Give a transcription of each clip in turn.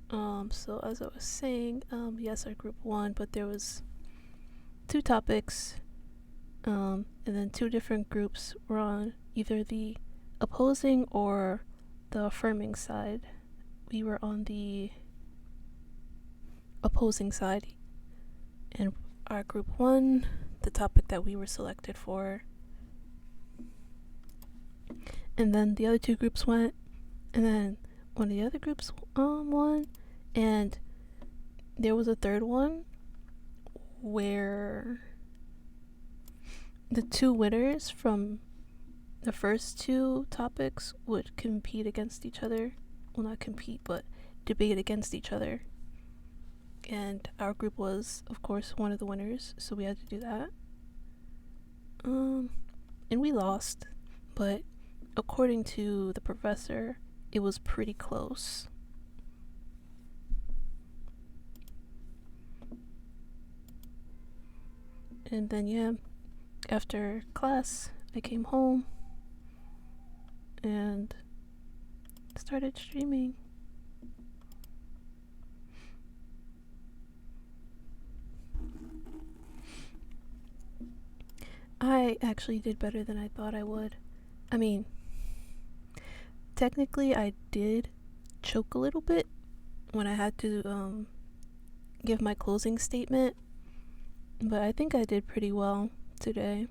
So as I was saying, yes, our group won, but there was two topics, and then two different groups were on either the opposing or the affirming side. We were on the opposing side, and our group won the topic that we were selected for. And then the other two groups went, and then one of the other groups won, and there was a third one where the two winners from the first two topics would compete against each other. Well, not compete, but debate against each other. And our group was, of course, one of the winners, so we had to do that. And we lost, but according to the professor, it was pretty close. And then, yeah, after class, I came home and started streaming. I actually did better than I thought I would. I mean, technically I did choke a little bit when I had to give my closing statement, but I think I did pretty well today.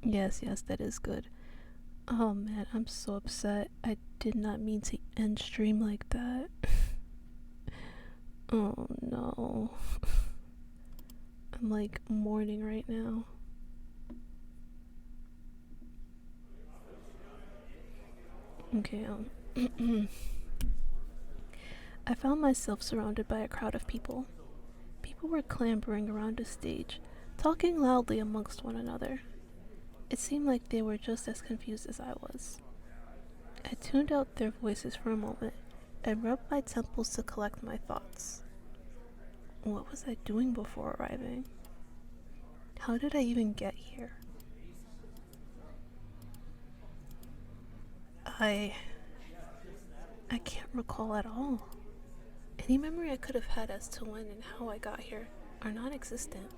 Yes, that is good. Oh man, I'm so upset. I did not mean to end stream like that. Oh no. I'm like mourning right now. Okay, I found myself surrounded by a crowd of people. People were clambering around a stage, talking loudly amongst one another. It seemed like they were just as confused as I was. I tuned out their voices for a moment and rubbed my temples to collect my thoughts. What was I doing before arriving? How did I even get here? I can't recall at all. Any memory I could have had as to when and how I got here are non-existent.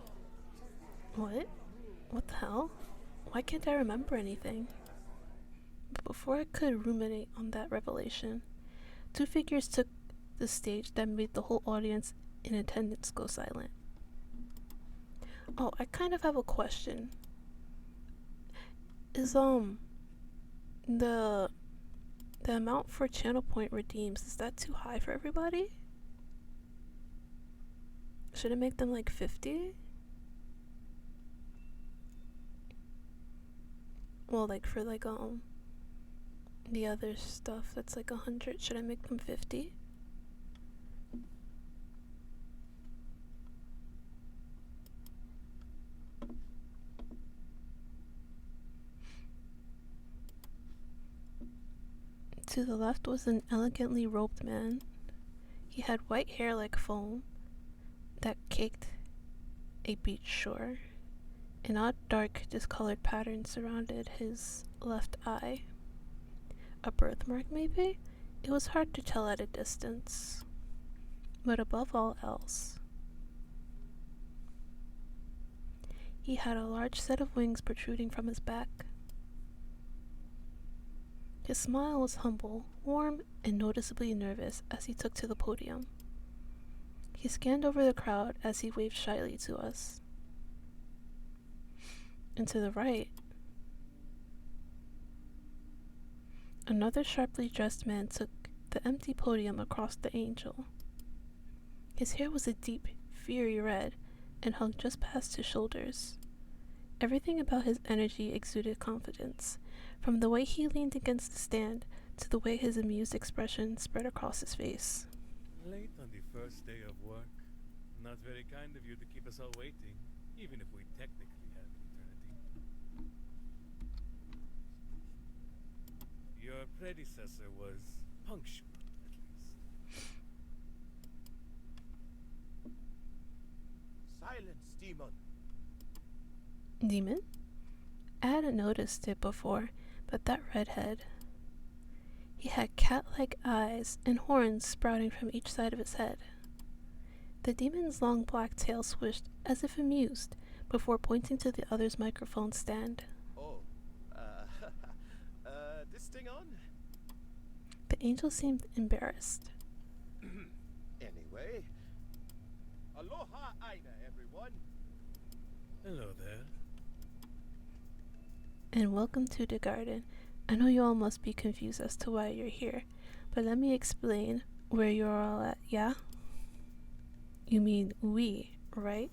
What? What the hell? Why can't I remember anything? But before I could ruminate on that revelation, two figures took the stage that made the whole audience in attendance go silent. Oh, I kind of have a question. Is the amount for channel point redeems, is that too high for everybody? Should it make them like 50? Well, like for like the other stuff that's like 100, should I make them 50? To the left was an elegantly robed man. He had white hair like foam that caked a beach shore. An odd dark discolored pattern surrounded his left eye. A birthmark, maybe? It was hard to tell at a distance. But above all else, he had a large set of wings protruding from his back. His smile was humble, warm, and noticeably nervous as he took to the podium. He scanned over the crowd as he waved shyly to us. And to the right, another sharply dressed man took the empty podium across the angel. His hair was a deep, fiery red and hung just past his shoulders. Everything about his energy exuded confidence, from the way he leaned against the stand to the way his amused expression spread across his face. Late on the first day of work. Not very kind of you to keep us all waiting, even if we technically have an eternity. Your predecessor was punctual, at least. Silence! demon. Demon? I hadn't noticed it before, but that redhead. He had cat-like eyes and horns sprouting from each side of his head. The demon's long black tail swished as if amused before pointing to the other's microphone stand. Oh, this thing on? The angel seemed embarrassed. Anyway, aloha Aina, everyone. Hello there. And welcome to the garden. I know you all must be confused as to why you're here, but let me explain where you're all at, yeah? You mean we, right?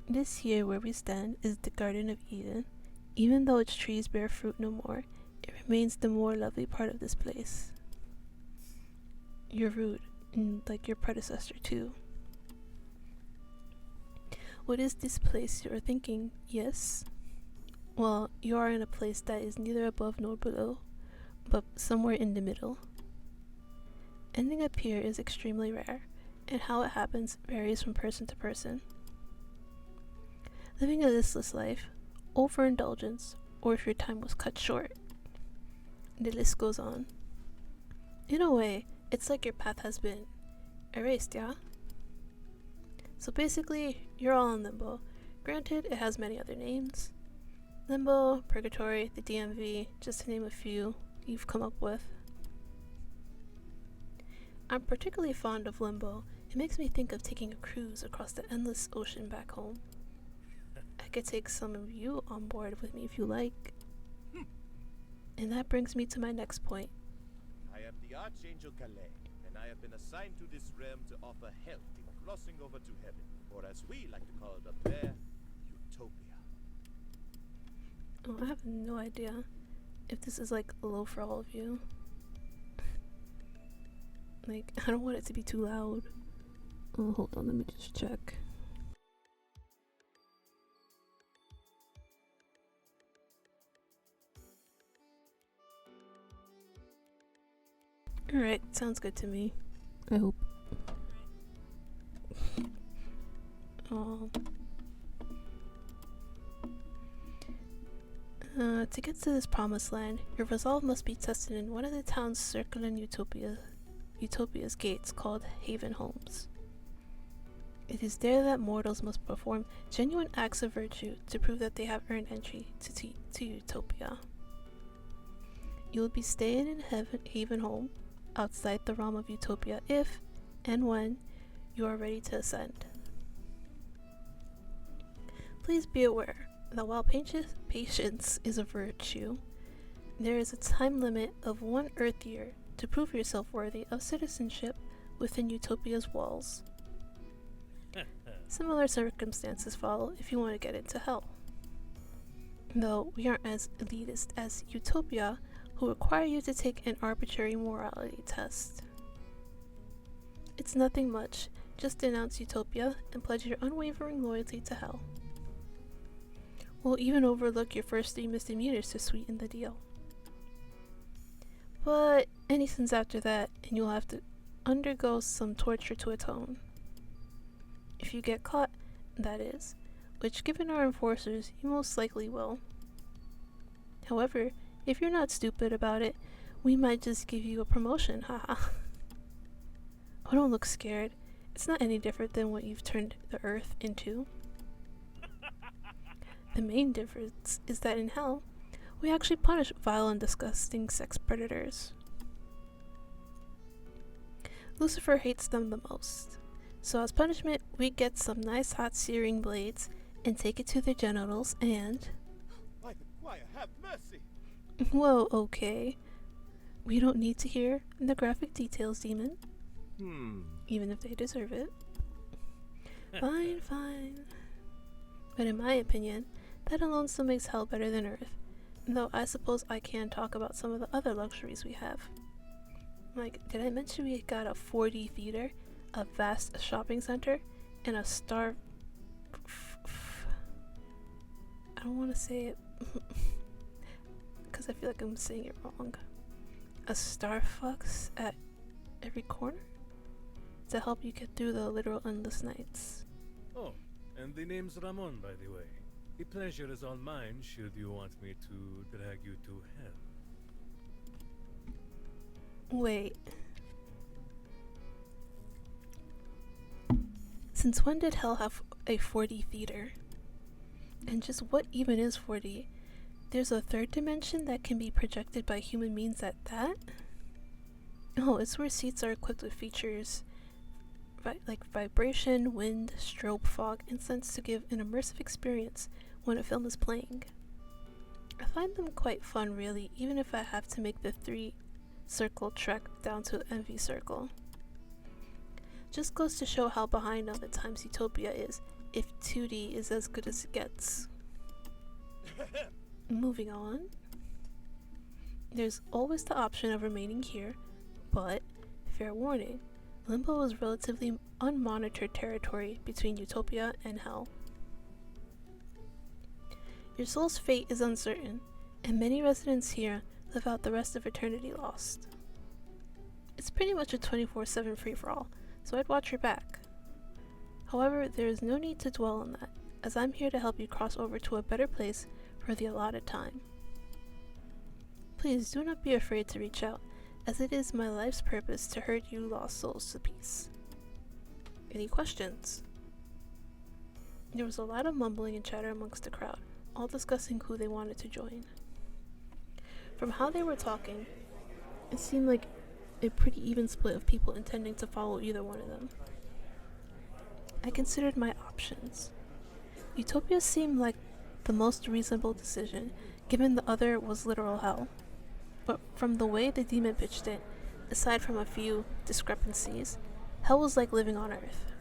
This here where we stand is the Garden of Eden. Even though its trees bear fruit no more, it remains the more lovely part of this place. You're rude, and like your predecessor too. What is this place you're thinking? Yes? Well, you are in a place that is neither above nor below, but somewhere in the middle. Ending up here is extremely rare, and how it happens varies from person to person. Living a listless life, overindulgence, or if your time was cut short. The list goes on. In a way, it's like your path has been erased, yeah? So basically, you're all in limbo. Granted, it has many other names. Limbo, Purgatory, the DMV, just to name a few you've come up with. I'm particularly fond of Limbo. It makes me think of taking a cruise across the endless ocean back home. I could take some of you on board with me if you like. And that brings me to my next point. I am the Archangel Calais, and I have been assigned to this realm to offer help in crossing over to heaven, or as we like to call it up there, Utopia. Oh, I have no idea if this is like low for all of you. Like, I don't want it to be too loud. Oh, hold on, let me just check. Alright, sounds good to me. I hope. Oh. To get to this promised land, your resolve must be tested in one of the towns circling Utopia's gates called Haven Homes. It is there that mortals must perform genuine acts of virtue to prove that they have earned entry to Utopia. You will be staying in Haven Home, outside the realm of Utopia if and when you are ready to ascend. Please be aware that while patience is a virtue, there is a time limit of 1 Earth year to prove yourself worthy of citizenship within Utopia's walls. Similar circumstances follow if you want to get into hell. Though we aren't as elitist as Utopia, who require you to take an arbitrary morality test. It's nothing much, just denounce Utopia and pledge your unwavering loyalty to hell. We'll even overlook your first 3 misdemeanors to sweeten the deal. But any sins after that, and you'll have to undergo some torture to atone. If you get caught, that is, which given our enforcers, you most likely will. However, if you're not stupid about it, we might just give you a promotion, haha. Oh, don't look scared. It's not any different than what you've turned the Earth into. The main difference is that in hell, we actually punish vile and disgusting sex predators. Lucifer hates them the most, so as punishment, we get some nice hot searing blades and take it to their genitals and... By the choir, have mercy! Whoa, okay. We don't need to hear the graphic details, demon. Even if they deserve it. Fine, fine. But in my opinion, that alone still makes hell better than Earth. Though I suppose I can talk about some of the other luxuries we have. Like, did I mention we got a 4D theater, a vast shopping center, and a star... I don't want to say it because I feel like I'm saying it wrong. A Starfucks at every corner to help you get through the literal endless nights. Oh, And the name's Ramon, by the way. The pleasure is all mine should you want me to drag you to hell. Wait. Since when did hell have a 4D theater? And just what even is 4D? There's a third dimension that can be projected by human means at that? Oh, it's where seats are equipped with features like vibration, wind, strobe, fog, and sense to give an immersive experience when a film is playing. I find them quite fun, really, even if I have to make the 3-circle trek down to envy circle. Just goes to show how behind on the times Utopia is, if 2D is as good as it gets. Moving on. There's always the option of remaining here, but, fair warning, Limbo is relatively unmonitored territory between Utopia and Hell. Your soul's fate is uncertain, and many residents here live out the rest of eternity lost. It's pretty much a 24/7 free-for-all, so I'd watch your back. However, there is no need to dwell on that, as I'm here to help you cross over to a better place for the allotted time. Please do not be afraid to reach out, as it is my life's purpose to herd you lost souls to peace. Any questions? There was a lot of mumbling and chatter amongst the crowd, all discussing who they wanted to join. From how they were talking, it seemed like a pretty even split of people intending to follow either one of them. I considered my options. Utopia seemed like the most reasonable decision, given the other was literal hell. But from the way the demon pitched it, aside from a few discrepancies, hell was like living on Earth.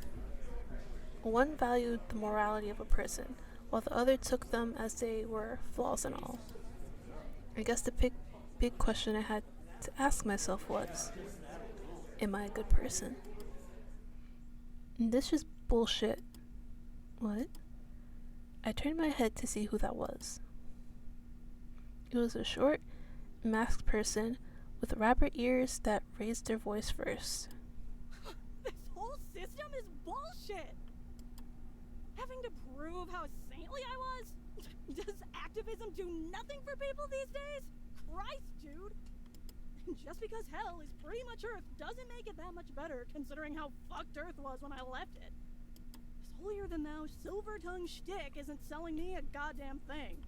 One valued the morality of a person, while the other took them as they were, flaws and all. I guess the big question I had to ask myself was, am I a good person? And this is bullshit. What? I turned my head to see who that was. It was a short, masked person with rabbit ears that raised their voice first. This whole system is bullshit! Having to prove how saintly I was? Does activism do nothing for people these days? Christ, dude! Just because hell is pretty much Earth doesn't make it that much better, considering how fucked Earth was when I left it. This holier-than-thou, silver-tongued shtick isn't selling me a goddamn thing.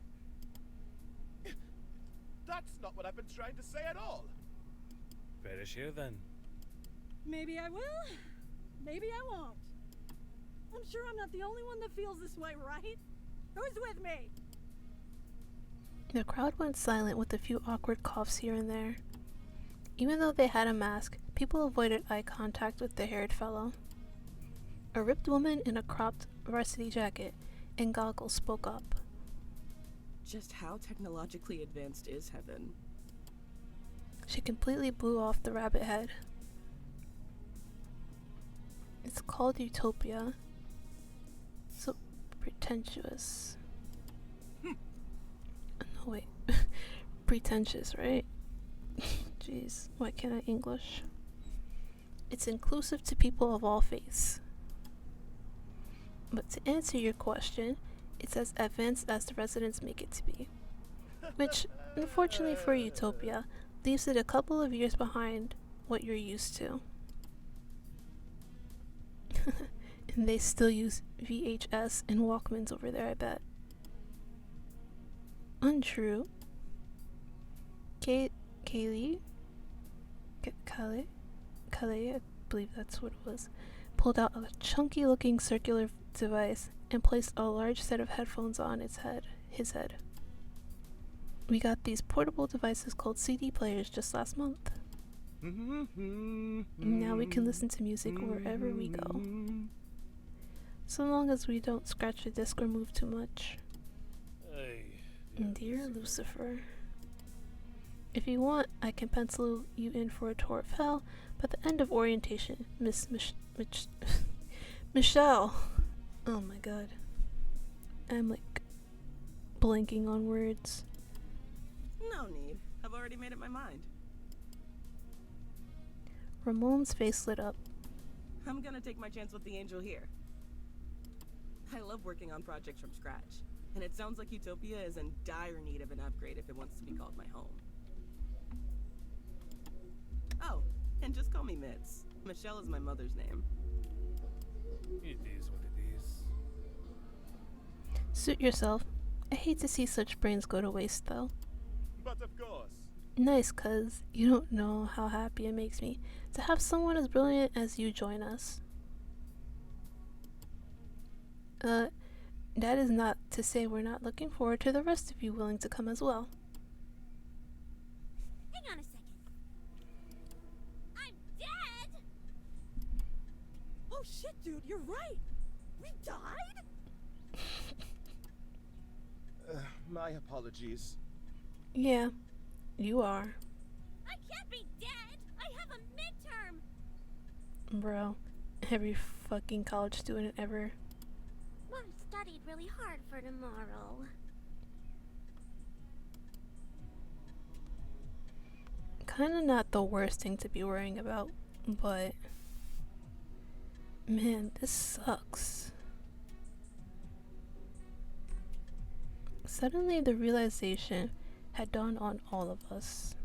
That's not what I've been trying to say at all. Perish here then. Maybe I will, maybe I won't. I'm sure I'm not the only one that feels this way, right? Who's with me? The crowd went silent with a few awkward coughs here and there. Even though they had a mask, people avoided eye contact with the haired fellow. A ripped woman in a cropped varsity jacket and goggles spoke up. Just how technologically advanced is heaven? She completely blew off the rabbit head. It's called Utopia. So pretentious. No, wait. Pretentious, right? Jeez, why can't I English? It's inclusive to people of all faiths. But to answer your question, it's as advanced as the residents make it to be. Which, unfortunately for Utopia, leaves it a couple of years behind what you're used to. And they still use VHS and Walkmans over there, I bet. Untrue. Kaylee, I believe that's what it was, pulled out a chunky looking circular device and placed a large set of headphones on his head. We got these portable devices called CD players just last month. And now we can listen to music wherever we go. So long as we don't scratch the disc or move too much. Dear Lucifer. If you want, I can pencil you in for a tour of hell by the end of orientation, Michelle. Oh my god. I'm like blanking on words. No need. I've already made up my mind. Ramon's face lit up. I'm gonna take my chance with the angel here. I love working on projects from scratch, and it sounds like Utopia is in dire need of an upgrade if it wants to be called my home. Oh, and just call me Mitz. Michelle is my mother's name. It is what it is. Suit yourself. I hate to see such brains go to waste, though. But of course. Nice, cuz you don't know how happy it makes me to have someone as brilliant as you join us. That is not to say we're not looking forward to the rest of you willing to come as well. Hang on a second. I'm dead? Oh shit, dude, you're right. We died? My apologies. Yeah, you are. I can't be dead. I have a midterm. Bro, every fucking college student ever. Well, I studied really hard for tomorrow. Kinda not the worst thing to be worrying about, but man, this sucks. Suddenly, the realization had dawned on all of us.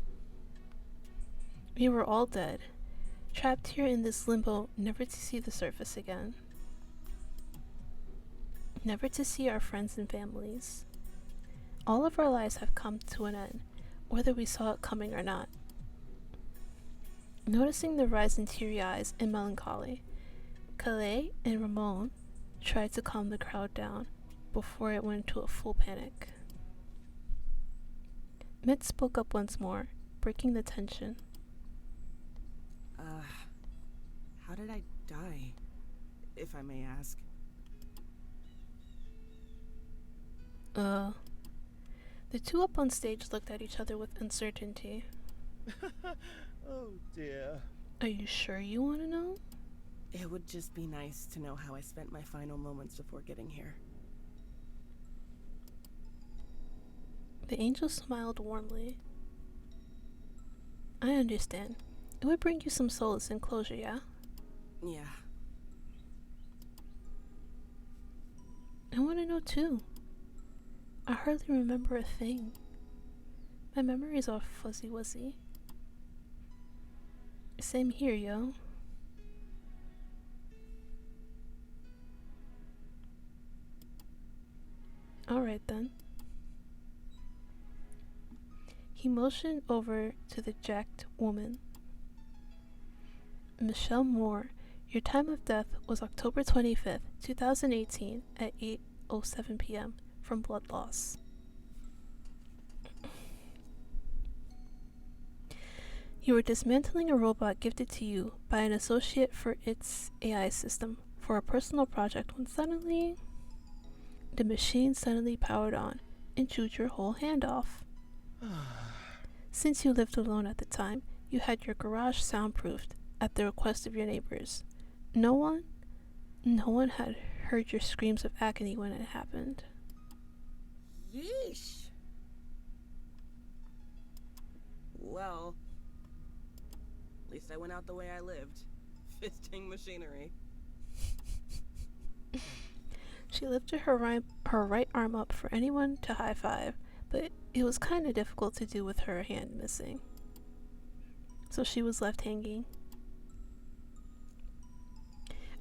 We were all dead, trapped here in this limbo, never to see the surface again. Never to see our friends and families. All of our lives have come to an end, whether we saw it coming or not. Noticing the rise in teary eyes and melancholy, Calais and Ramon tried to calm the crowd down before it went into a full panic. Mitt spoke up once more, breaking the tension. How did I die? If I may ask. The two up on stage looked at each other with uncertainty. Oh dear. Are you sure you want to know? It would just be nice to know how I spent my final moments before getting here. The angel smiled warmly. I understand. It would bring you some solace and closure, yeah? Yeah. I want to know too. I hardly remember a thing. My memories are fuzzy-wuzzy. Same here, yo. Alright then. He motioned over to the jacked woman. Michelle Moore, your time of death was October 25th, 2018 at 8:07 p.m. from blood loss. You were dismantling a robot gifted to you by an associate for its AI system for a personal project when suddenly the machine suddenly powered on and chewed your whole hand off. Since you lived alone at the time, you had your garage soundproofed at the request of your neighbors. No one had heard your screams of agony when it happened. Yeesh. Well, at least I went out the way I lived. Fisting machinery. She lifted her right arm up for anyone to high five, but it was kind of difficult to do with her hand missing. So she was left hanging.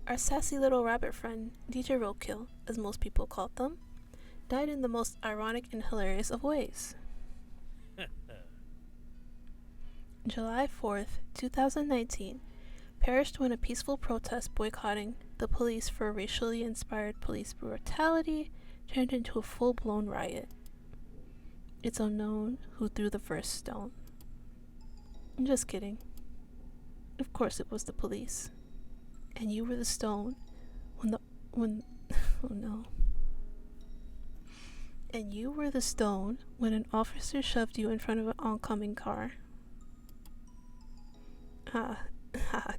Our sassy little rabbit friend, DJ Roadkill, as most people called them, died in the most ironic and hilarious of ways. July 4th, 2019, perished when a peaceful protest boycotting the police for racially inspired police brutality turned into a full-blown riot. It's unknown who threw the first stone. I'm just kidding. Of course it was the police. And you were the stone when oh no. And you were the stone when an officer shoved you in front of an oncoming car.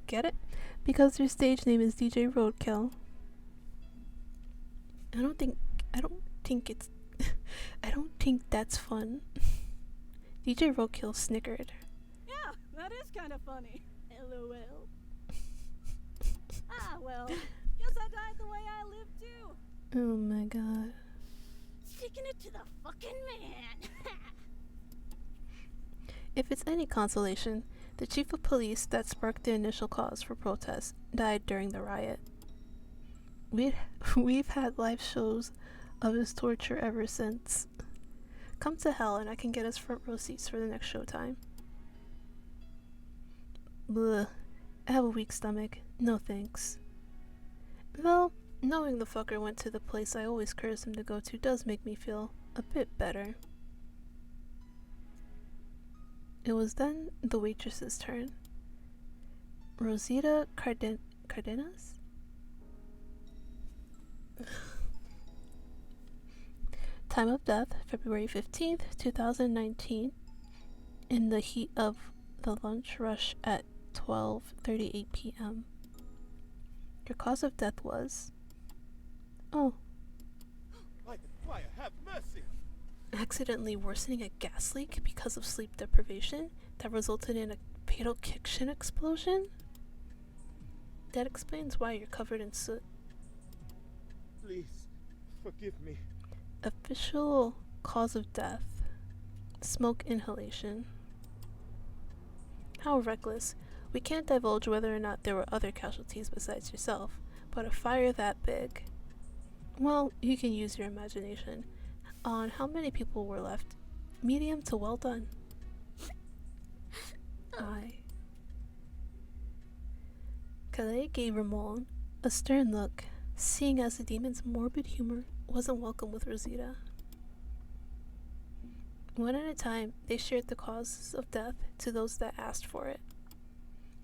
Get it? Because their stage name is DJ Roadkill. I don't think that's fun. DJ Roadkill snickered. Yeah, that is kind of funny. LOL. Ah, well, guess I died the way I lived too. Oh my god. Sticking it to the fucking man. If it's any consolation, the chief of police that sparked the initial cause for protest died during the riot. We've had live shows of his torture ever since. Come to hell and I can get us front row seats for the next showtime. Bleh. I have a weak stomach. No thanks. Though, knowing the fucker went to the place I always curse him to go to does make me feel a bit better. It was then the waitress's turn. Rosita Cardenas? Time of death, February 15th, 2019. In the heat of the lunch rush at 12:38 p.m. Your cause of death was... Oh. By the choir, have mercy! Accidentally worsening a gas leak because of sleep deprivation that resulted in a fatal kitchen explosion? That explains why you're covered in soot. Please, forgive me. Official cause of death: smoke inhalation. How reckless. We can't divulge whether or not there were other casualties besides yourself, but a fire that big... Well, you can use your imagination on how many people were left. Medium to well done. Calais gave Ramon a stern look, seeing as the demon's morbid humor wasn't welcome with Rosita. One at a time, they shared the causes of death to those that asked for it.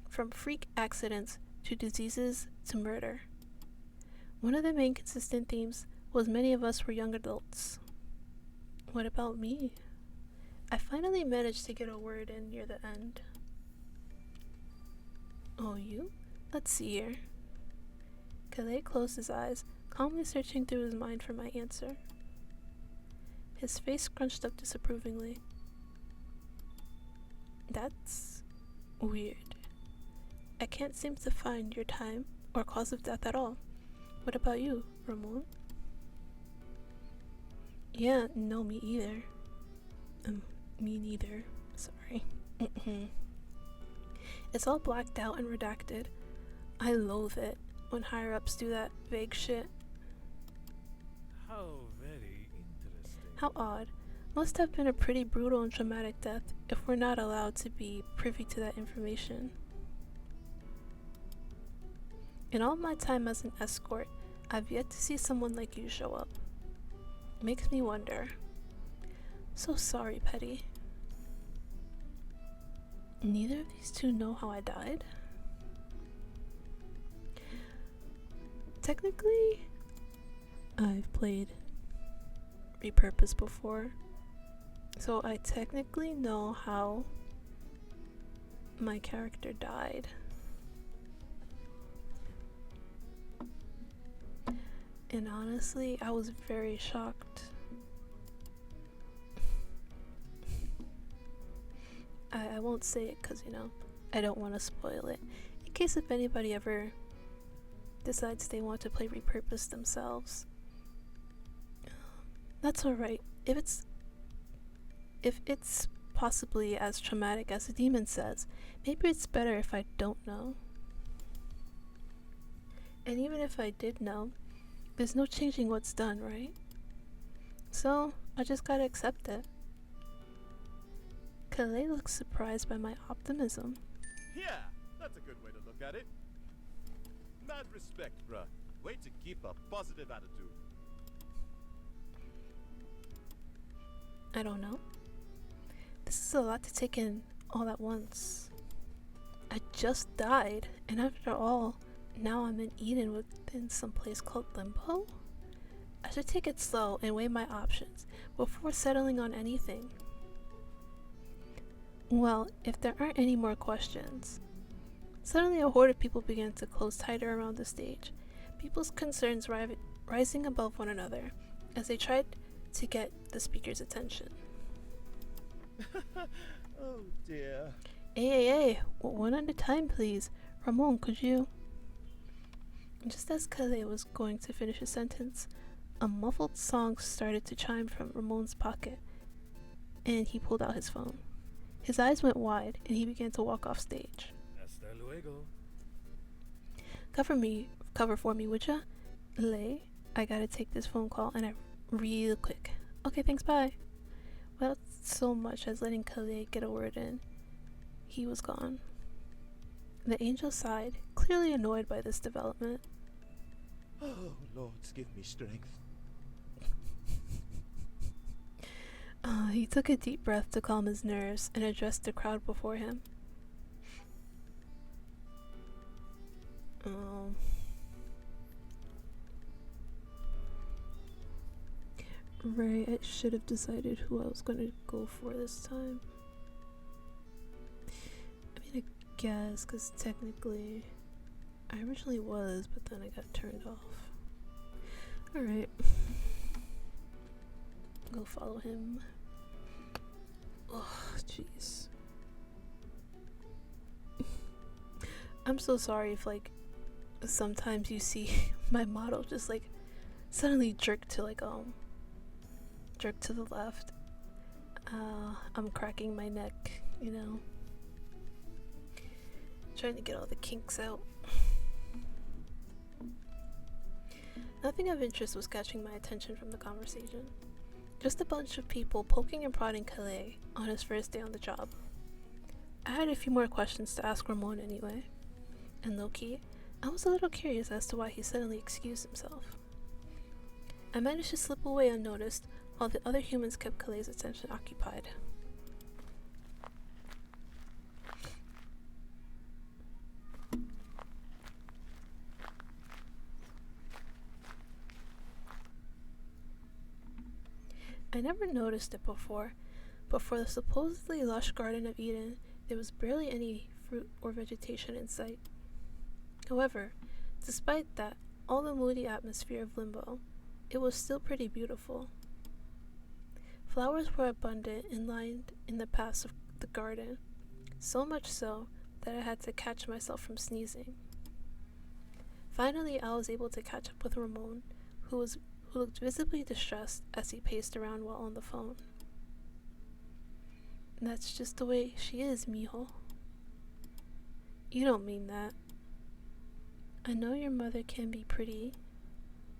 From freak accidents to diseases to murder. One of the main consistent themes was many of us were young adults. What about me? I finally managed to get a word in near the end. Oh, you? Let's see here. Calais closed his eyes, calmly searching through his mind for my answer. His face scrunched up disapprovingly. That's weird. I can't seem to find your time or cause of death at all. What about you, Ramon? Yeah, no, me either. Me neither. Sorry. It's all blacked out and redacted. I loathe it when higher-ups do that vague shit. How very interesting. How odd. Must have been a pretty brutal and traumatic death if we're not allowed to be privy to that information. In all my time as an escort, I've yet to see someone like you show up. Makes me wonder. So sorry, Petty. Neither of these two know how I died? Technically, I've played Repurpose before, so I technically know how my character died. And honestly, I was very shocked. I won't say it because, I don't want to spoil it. In case if anybody ever decides they want to play Repurpose themselves. That's alright. If it's possibly as traumatic as the demon says, maybe it's better if I don't know. And even if I did know, there's no changing what's done, right? So, I just gotta accept it. Calais looks surprised by my optimism. Yeah, that's a good way to look at it. Mad respect, bruh. Way to keep a positive attitude. I don't know. This is a lot to take in all at once. I just died, and after all, now I'm in Eden within some place called Limbo? I should take it slow and weigh my options before settling on anything. Well, if there aren't any more questions. Suddenly a horde of people began to close tighter around the stage, people's concerns rising above one another as they tried to get the speaker's attention. Oh dear. Hey, one at a time please. Ramon, could you... Just as Calais was going to finish his sentence, a muffled song started to chime from Ramon's pocket, and he pulled out his phone. His eyes went wide, and he began to walk off stage. Hasta luego. Cover for me, would ya? Lay, I gotta take this phone call, and real quick. Okay, thanks, bye. Without so much as letting Calais get a word in, he was gone. The angel sighed, clearly annoyed by this development. Oh, Lord, give me strength. He took a deep breath to calm his nerves and addressed the crowd before him. Right, I should have decided who I was going to go for this time. I mean, I guess, because technically I originally was, but then I got turned off. Alright. Go follow him. Oh, jeez. I'm so sorry if, like, sometimes you see my model just, like, suddenly jerk to, like, jerk to the left. I'm cracking my neck, you know. Trying to get all the kinks out. Nothing of interest was catching my attention from the conversation. Just a bunch of people poking and prodding Calais on his first day on the job. I had a few more questions to ask Ramon anyway, and low-key, I was a little curious as to why he suddenly excused himself. I managed to slip away unnoticed while the other humans kept Calais' attention occupied. I never noticed it before, but for the supposedly lush Garden of Eden, there was barely any fruit or vegetation in sight. However, despite that, all the moody atmosphere of Limbo, it was still pretty beautiful. Flowers were abundant and lined in the paths of the garden, so much so that I had to catch myself from sneezing. Finally, I was able to catch up with Ramon, who looked visibly distressed as he paced around while on the phone. That's just the way she is, mijo. You don't mean that. I know your mother can be pretty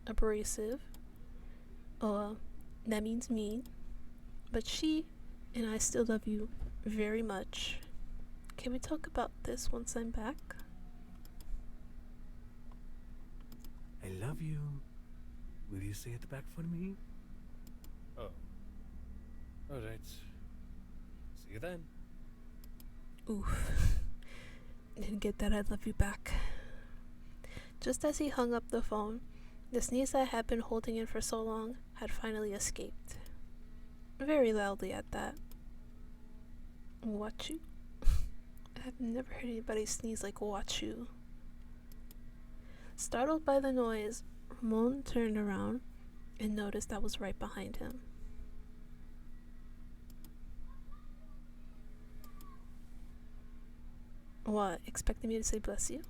abrasive. That means mean. But she and I still love you very much. Can we talk about this once I'm back? I love you. Will you say it back for me? Oh. Alright. See you then. Oof. Didn't get that I love you back. Just as he hung up the phone, the sneeze I had been holding in for so long had finally escaped. Very loudly at that. What you? I've never heard anybody sneeze like what you. Startled by the noise, Ramon turned around and noticed I was right behind him. What, expecting me to say bless you?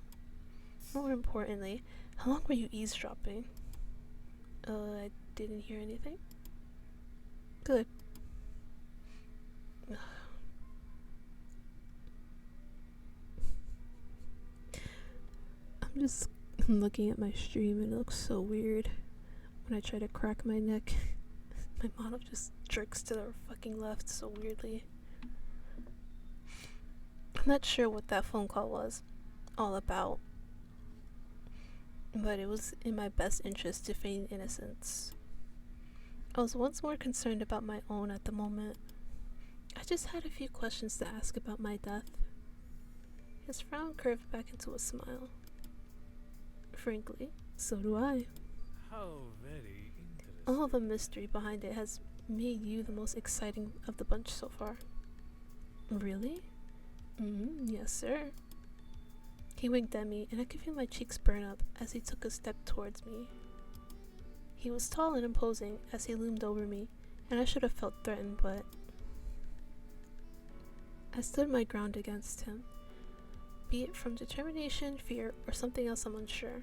More importantly, how long were you eavesdropping? I didn't hear anything. Good. I'm just looking at my stream and it looks so weird when I try to crack my neck. My model just jerks to the fucking left so weirdly. I'm not sure what that phone call was all about, but it was in my best interest to feign innocence. I was once more concerned about my own at the moment. I just had a few questions to ask about my death. His frown curved back into a smile. Frankly, so do I. How very interesting. All the mystery behind it has made you the most exciting of the bunch so far. Really? Yes, sir. He winked at me, and I could feel my cheeks burn up as he took a step towards me. He was tall and imposing as he loomed over me, and I should have felt threatened, but I stood my ground against him, be it from determination, fear, or something else I'm unsure.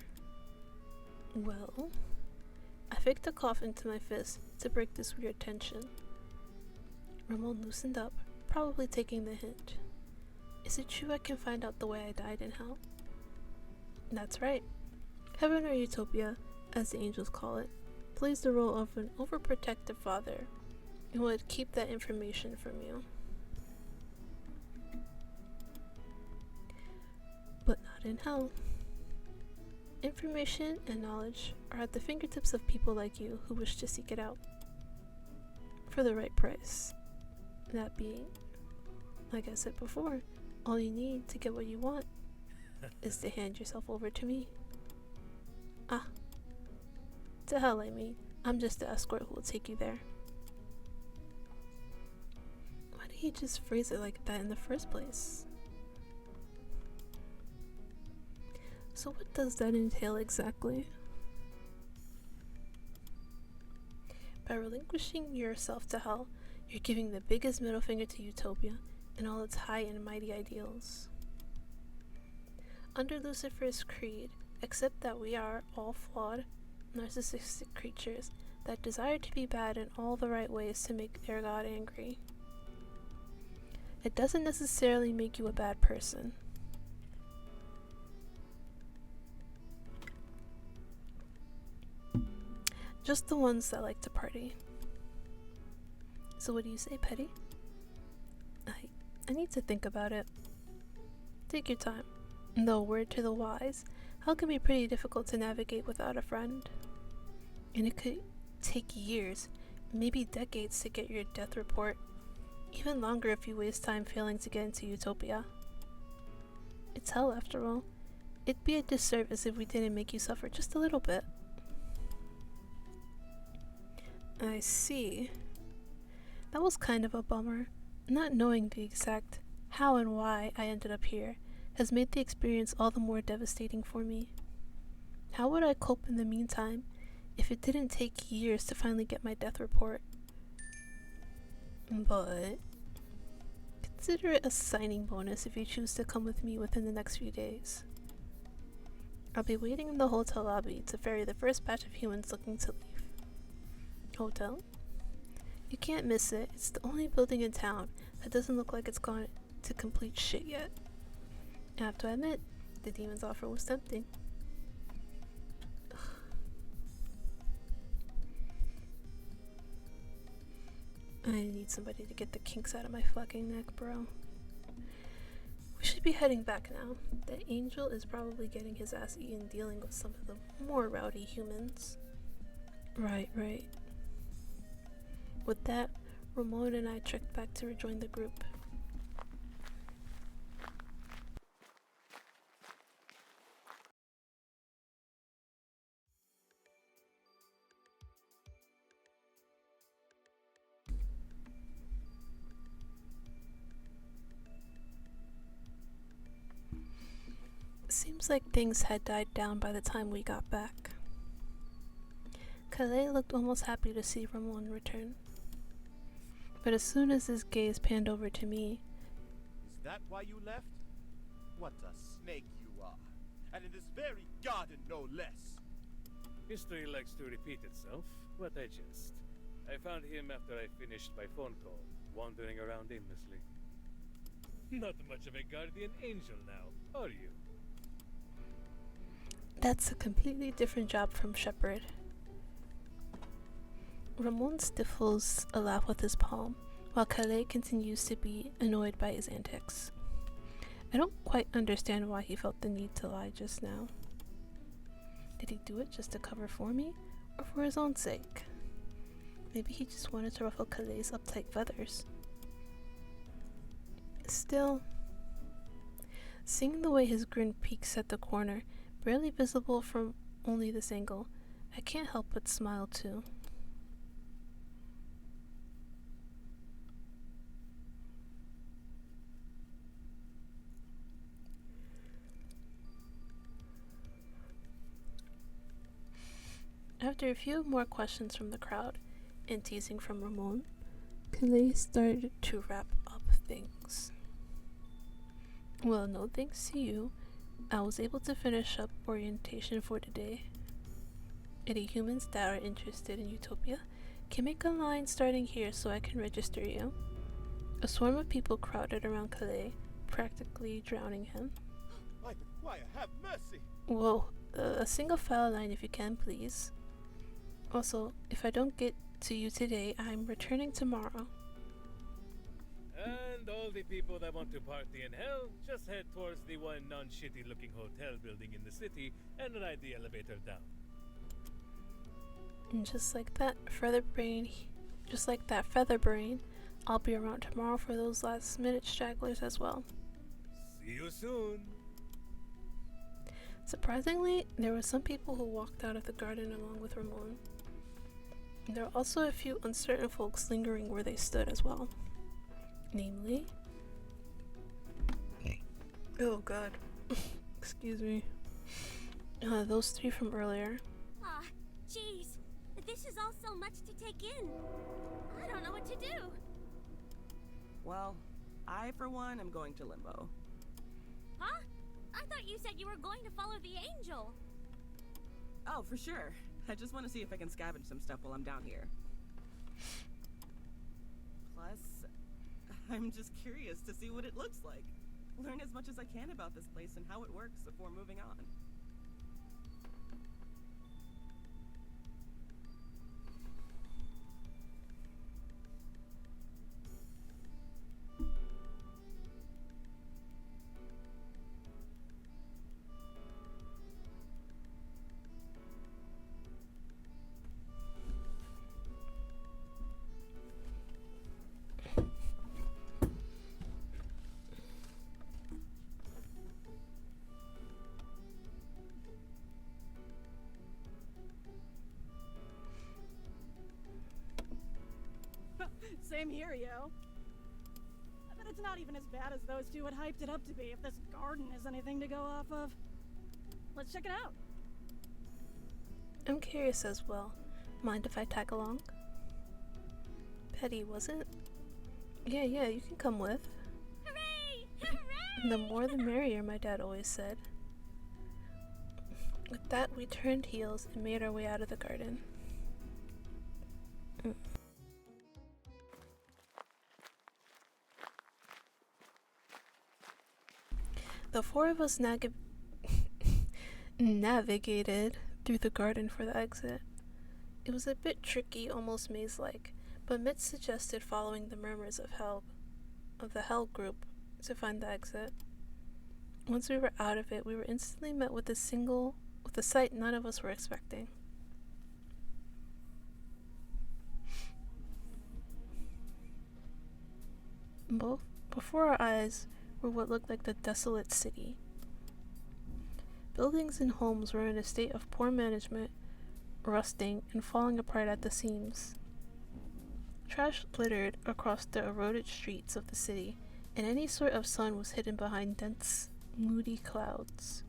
Well, I faked a cough into my fist to break this weird tension. Ramon loosened up, probably taking the hint. Is it true I can find out the way I died in hell? That's right. Heaven or Utopia, as the angels call it, plays the role of an overprotective father and would keep that information from you. But not in hell. Information and knowledge are at the fingertips of people like you who wish to seek it out. For the right price. That being, like I said before, all you need to get what you want is to hand yourself over to me. Ah. To hell, I mean. I'm just the escort who will take you there. Why did he just phrase it like that in the first place? So what does that entail exactly? By relinquishing yourself to hell, you're giving the biggest middle finger to Utopia and all its high and mighty ideals. Under Lucifer's creed, accept that we are all flawed, narcissistic creatures that desire to be bad in all the right ways to make their God angry. It doesn't necessarily make you a bad person. Just the ones that like to party. So what do you say, Petty? I need to think about it. Take your time. Though, word to the wise, hell can be pretty difficult to navigate without a friend. And it could take years, maybe decades to get your death report. Even longer if you waste time failing to get into Utopia. It's hell after all. It'd be a disservice if we didn't make you suffer just a little bit. I see. That was kind of a bummer. Not knowing the exact how and why I ended up here has made the experience all the more devastating for me. How would I cope in the meantime if it didn't take years to finally get my death report? But consider it a signing bonus if you choose to come with me within the next few days. I'll be waiting in the hotel lobby to ferry the first batch of humans looking to leave. Hotel? You can't miss it. It's the only building in town that doesn't look like it's gone to complete shit yet. I have to admit, the demon's offer was tempting. I need somebody to get the kinks out of my fucking neck, bro. We should be heading back now. The angel is probably getting his ass eaten dealing with some of the more rowdy humans. Right. With that, Ramon and I trekked back to rejoin the group. Seems like things had died down by the time we got back. Calais looked almost happy to see Ramon return. But as soon as his gaze panned over to me... Is that why you left? What a snake you are. And in this very garden, no less. History likes to repeat itself, but I found him after I finished my phone call, wandering around aimlessly. Not much of a guardian angel now, are you? That's a completely different job from Shepherd. Ramon stifles a laugh with his palm, while Calais continues to be annoyed by his antics. I don't quite understand why he felt the need to lie just now. Did he do it just to cover for me, or for his own sake? Maybe he just wanted to ruffle Calais' uptight feathers. Still, seeing the way his grin peeks at the corner, barely visible from only this angle, I can't help but smile too. After a few more questions from the crowd and teasing from Ramon, Calais started to wrap up things. Well, no thanks to you, I was able to finish up orientation for today. Any humans that are interested in Utopia can make a line starting here so I can register you. A swarm of people crowded around Calais, practically drowning him. By the choir, have mercy! Whoa, a single file line if you can, please. Also, if I don't get to you today, I'm returning tomorrow. And all the people that want to party in hell, just head towards the one non-shitty looking hotel building in the city and ride the elevator down. And just like that featherbrain, I'll be around tomorrow for those last minute stragglers as well. See you soon! Surprisingly, there were some people who walked out of the garden along with Ramon. There were also a few uncertain folks lingering where they stood as well. Namely... Oh god. Excuse me. Those three from earlier. Ah, jeez. This is all so much to take in. I don't know what to do. Well, I, for one, am going to Limbo. Huh? I thought you said you were going to follow the angel. Oh, for sure. I just want to see if I can scavenge some stuff while I'm down here. Plus, I'm just curious to see what it looks like. Learn as much as I can about this place and how it works before moving on. Same here, yo. I bet it's not even as bad as those two had hyped it up to be if this garden is anything to go off of. Let's check it out. I'm curious as well. Mind if I tag along? Petty, was it? Yeah, you can come with. Hooray! Hooray! The more the merrier, my dad always said. With that, we turned heels and made our way out of the garden. The four of us navigated through the garden for the exit. It was a bit tricky, almost maze-like, but Mitch suggested following the murmurs of the Hell group to find the exit. Once we were out of it, we were instantly met with a sight none of us were expecting. Before our eyes were what looked like the desolate city. Buildings and homes were in a state of poor management, rusting, and falling apart at the seams. Trash littered across the eroded streets of the city, and any sort of sun was hidden behind dense, moody clouds.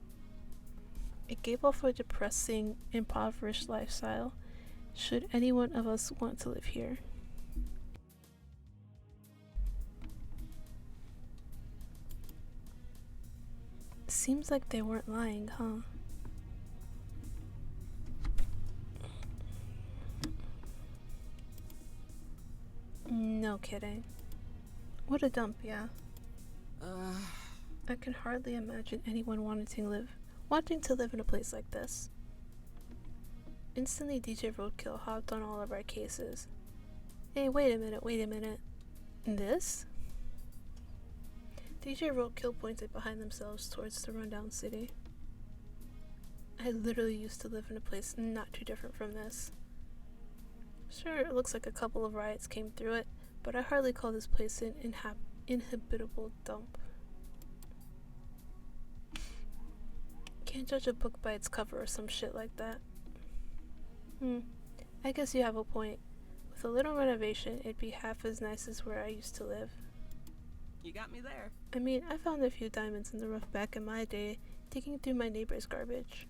It gave off a depressing, impoverished lifestyle, should any one of us want to live here. Seems like they weren't lying, huh? No kidding. What a dump, yeah. I can hardly imagine anyone wanting to live in a place like this. Instantly, DJ Roadkill hopped on all of our cases. Hey, wait a minute. This? DJ Roadkill pointed behind themselves towards the rundown city. I literally used to live in a place not too different from this. Sure, it looks like a couple of riots came through it, but I hardly call this place an inhabitable dump. Can't judge a book by its cover or some shit like that. I guess you have a point. With a little renovation, it'd be half as nice as where I used to live. You got me there. I mean, I found a few diamonds in the rough back in my day, digging through my neighbor's garbage.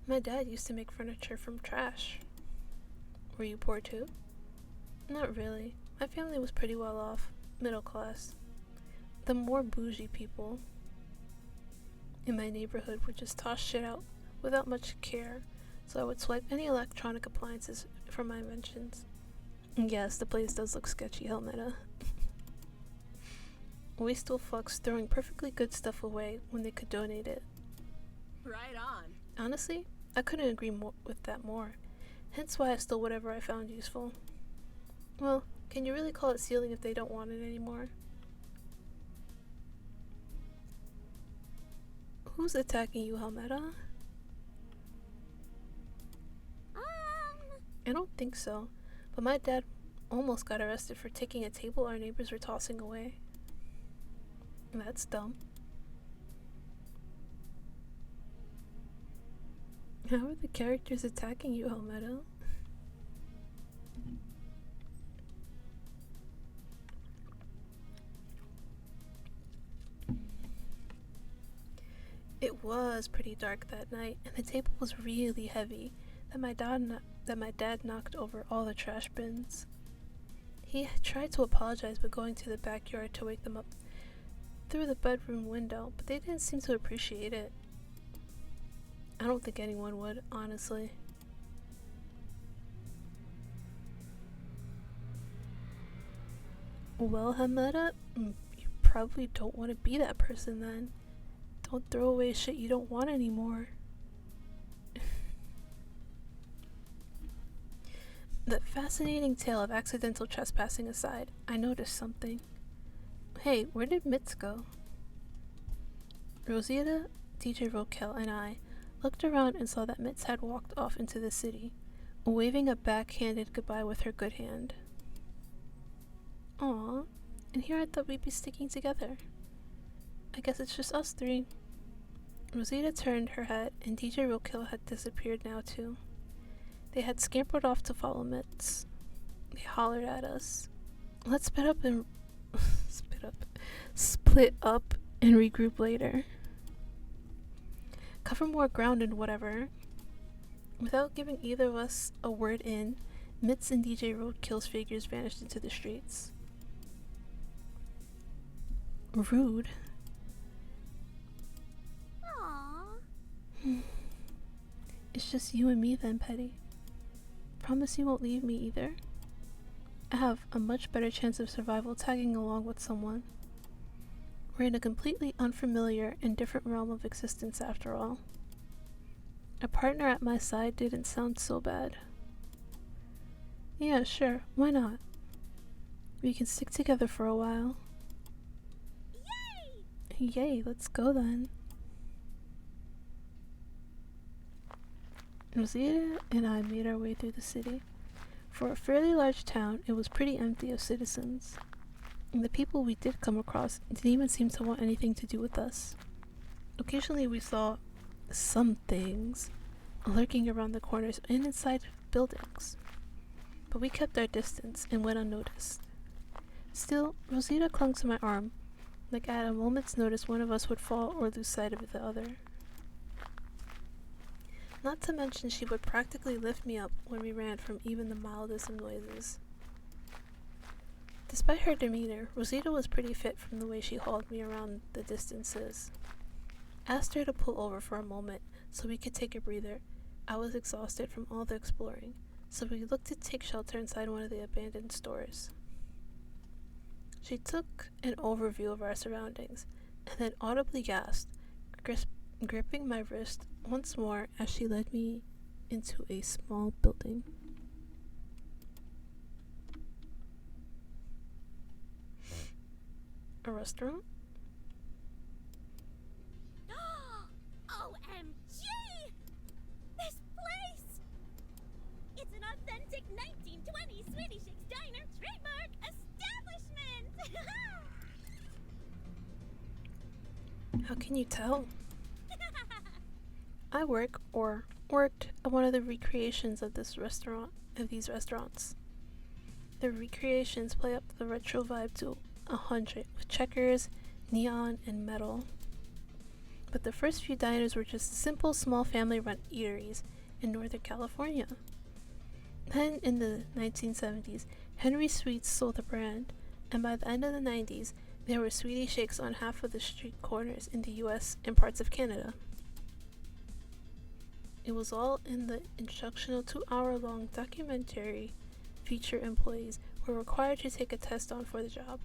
My dad used to make furniture from trash. Were you poor too? Not really. My family was pretty well off, middle class. The more bougie people in my neighborhood would just toss shit out without much care, so I would swipe any electronic appliances for my inventions. And yes, the place does look sketchy, Helmeta. Wasteful fucks throwing perfectly good stuff away when they could donate it. Right on. Honestly, I couldn't agree with that more. Hence why I stole whatever I found useful. Well, can you really call it stealing if they don't want it anymore? Who's attacking you, Helmeta? I don't think so, but my dad almost got arrested for taking a table our neighbors were tossing away. That's dumb. How are the characters attacking you, Helmeta? It was pretty dark that night, and the table was really heavy that my dad knocked over all the trash bins. He tried to apologize by going to the backyard to wake them up through the bedroom window, but they didn't seem to appreciate it. I don't think anyone would, honestly. Well, Hamada, you probably don't want to be that person then. Don't throw away shit you don't want anymore. The fascinating tale of accidental trespassing aside, I noticed something. Hey, where did Mitz go? Rosita, DJ Rokel, and I looked around and saw that Mitz had walked off into the city, waving a backhanded goodbye with her good hand. Aww, and here I thought we'd be sticking together. I guess it's just us three. Rosita turned her head, and DJ Rokel had disappeared now too. They had scampered off to follow Mitz. They hollered at us. Let's split up and regroup later. Cover more ground and whatever. Without giving either of us a word in, Mitz and DJ Roadkill's figures vanished into the streets. Rude. Aww. It's just you and me then, Petty. Promise you won't leave me either. I have a much better chance of survival tagging along with someone. We're in a completely unfamiliar and different realm of existence after all. A partner at my side didn't sound so bad. Yeah, sure, why not? We can stick together for a while. Yay! Yay, let's go then. Rosita and I made our way through the city. For a fairly large town, it was pretty empty of citizens. And the people we did come across didn't even seem to want anything to do with us. Occasionally we saw some things lurking around the corners and inside buildings. But we kept our distance and went unnoticed. Still, Rosita clung to my arm, like at a moment's notice one of us would fall or lose sight of the other. Not to mention she would practically lift me up when we ran from even the mildest of noises. Despite her demeanor, Rosita was pretty fit from the way she hauled me around the distances. I asked her to pull over for a moment so we could take a breather. I was exhausted from all the exploring, so we looked to take shelter inside one of the abandoned stores. She took an overview of our surroundings and then audibly gasped, gripping my wrist once more as she led me into a small building. A restaurant? OMG! This place! It's an authentic 1920s Swedish diner trademark establishment! How can you tell? I worked at one of the recreations of these restaurants. The recreations play up the retro vibe to 100 with checkers, neon, and metal. But the first few diners were just simple small family-run eateries in Northern California. Then in the 1970s, Henry Sweets sold the brand, and by the end of the 90s, there were Sweetie Shakes on half of the street corners in the US and parts of Canada. It was all in the instructional 2-hour-long documentary feature employees were required to take a test on for the job.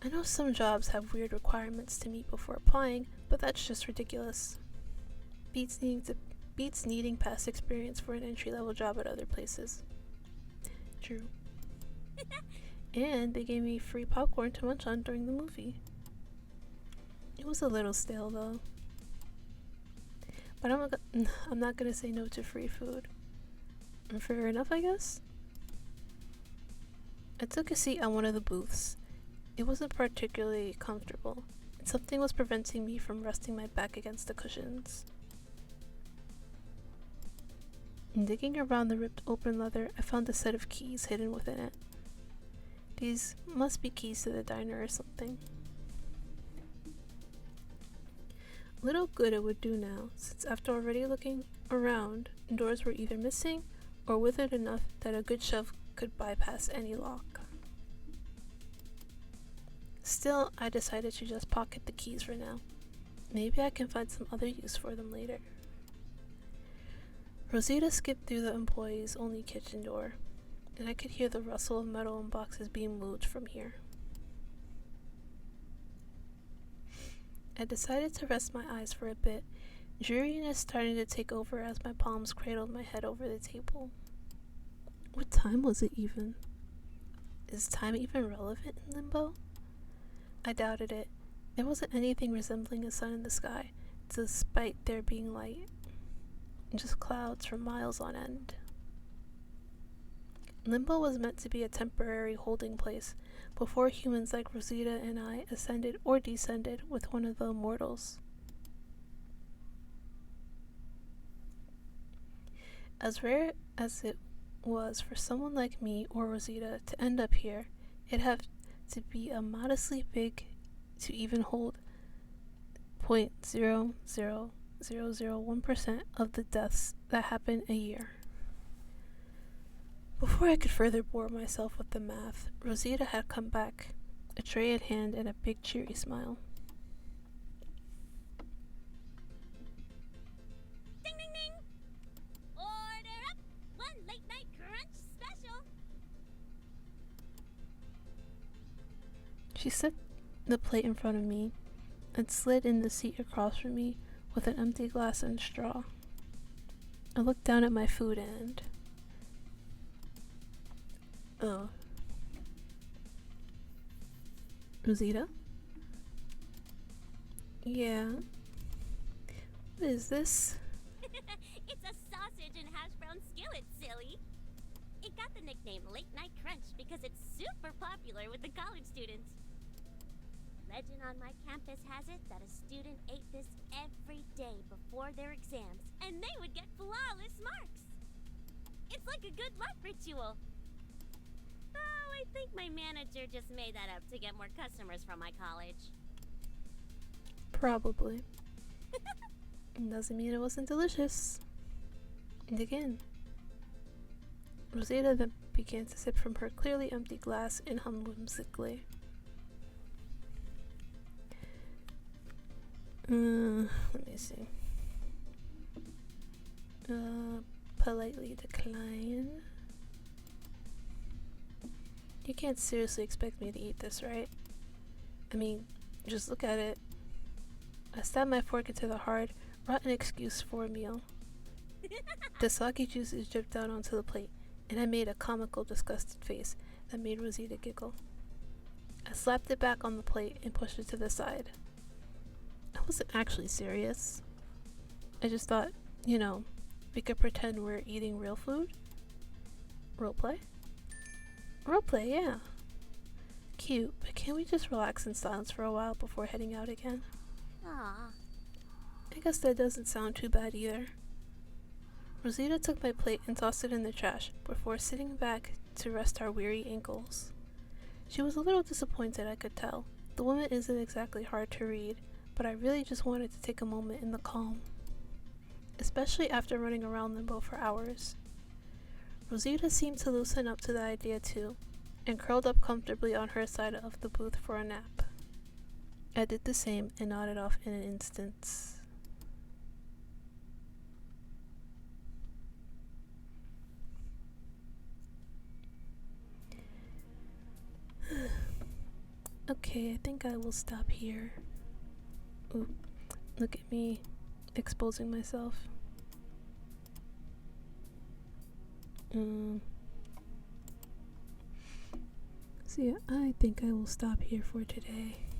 I know some jobs have weird requirements to meet before applying, but that's just ridiculous. Beats needing past experience for an entry-level job at other places. True. And they gave me free popcorn to munch on during the movie. It was a little stale though. But I'm not gonna say no to free food. Fair enough, I guess. I took a seat on one of the booths. It wasn't particularly comfortable, and something was preventing me from resting my back against the cushions. Digging around the ripped open leather, I found a set of keys hidden within it. These must be keys to the diner or something. Little good it would do now, since after already looking around, doors were either missing or withered enough that a good shove could bypass any lock. Still, I decided to just pocket the keys for now. Maybe I can find some other use for them later. Rosita skipped through the employees' only kitchen door, and I could hear the rustle of metal and boxes being moved from here. I decided to rest my eyes for a bit, dreariness starting to take over as my palms cradled my head over the table. What time was it even? Is time even relevant in Limbo? I doubted it. There wasn't anything resembling a sun in the sky, despite there being light. Just clouds for miles on end. Limbo was meant to be a temporary holding place before humans like Rosita and I ascended or descended with one of the immortals. As rare as it was for someone like me or Rosita to end up here, it'd have to be a modestly big to even hold 0.00001% of the deaths that happen a year. Before I could further bore myself with the math, Rosita had come back, a tray in hand and a big cheery smile. Ding ding ding! Order up! One late night crunch special! She set the plate in front of me and slid in the seat across from me with an empty glass and straw. I looked down at my food and... Oh. Rosita? Yeah. What is this? It's a sausage and hash brown skillet, silly! It got the nickname Late Night Crunch because it's super popular with the college students. Legend on my campus has it that a student ate this every day before their exams, and they would get flawless marks. It's like a good luck ritual. Oh, I think my manager just made that up to get more customers from my college. Probably. Doesn't mean it wasn't delicious. And again. Rosita then began to sip from her clearly empty glass and hummed whimsically. Let me see. Politely decline. You can't seriously expect me to eat this, right? I mean, just look at it. I stabbed my fork into the hard, rotten excuse for a meal. The sake juices dripped out onto the plate, and I made a comical, disgusted face that made Rosita giggle. I slapped it back on the plate and pushed it to the side. I wasn't actually serious. I just thought, we could pretend we're eating real food. Roleplay? Roleplay, yeah. Cute, but can't we just relax in silence for a while before heading out again? Aww. I guess that doesn't sound too bad either. Rosita took my plate and tossed it in the trash before sitting back to rest our weary ankles. She was a little disappointed, I could tell. The woman isn't exactly hard to read, but I really just wanted to take a moment in the calm, especially after running around Limbo for hours. Rosita seemed to loosen up to the idea too, and curled up comfortably on her side of the booth for a nap. I did the same and nodded off in an instant. Okay, I think I will stop here. Ooh, look at me exposing myself. So yeah, I think I will stop here for today.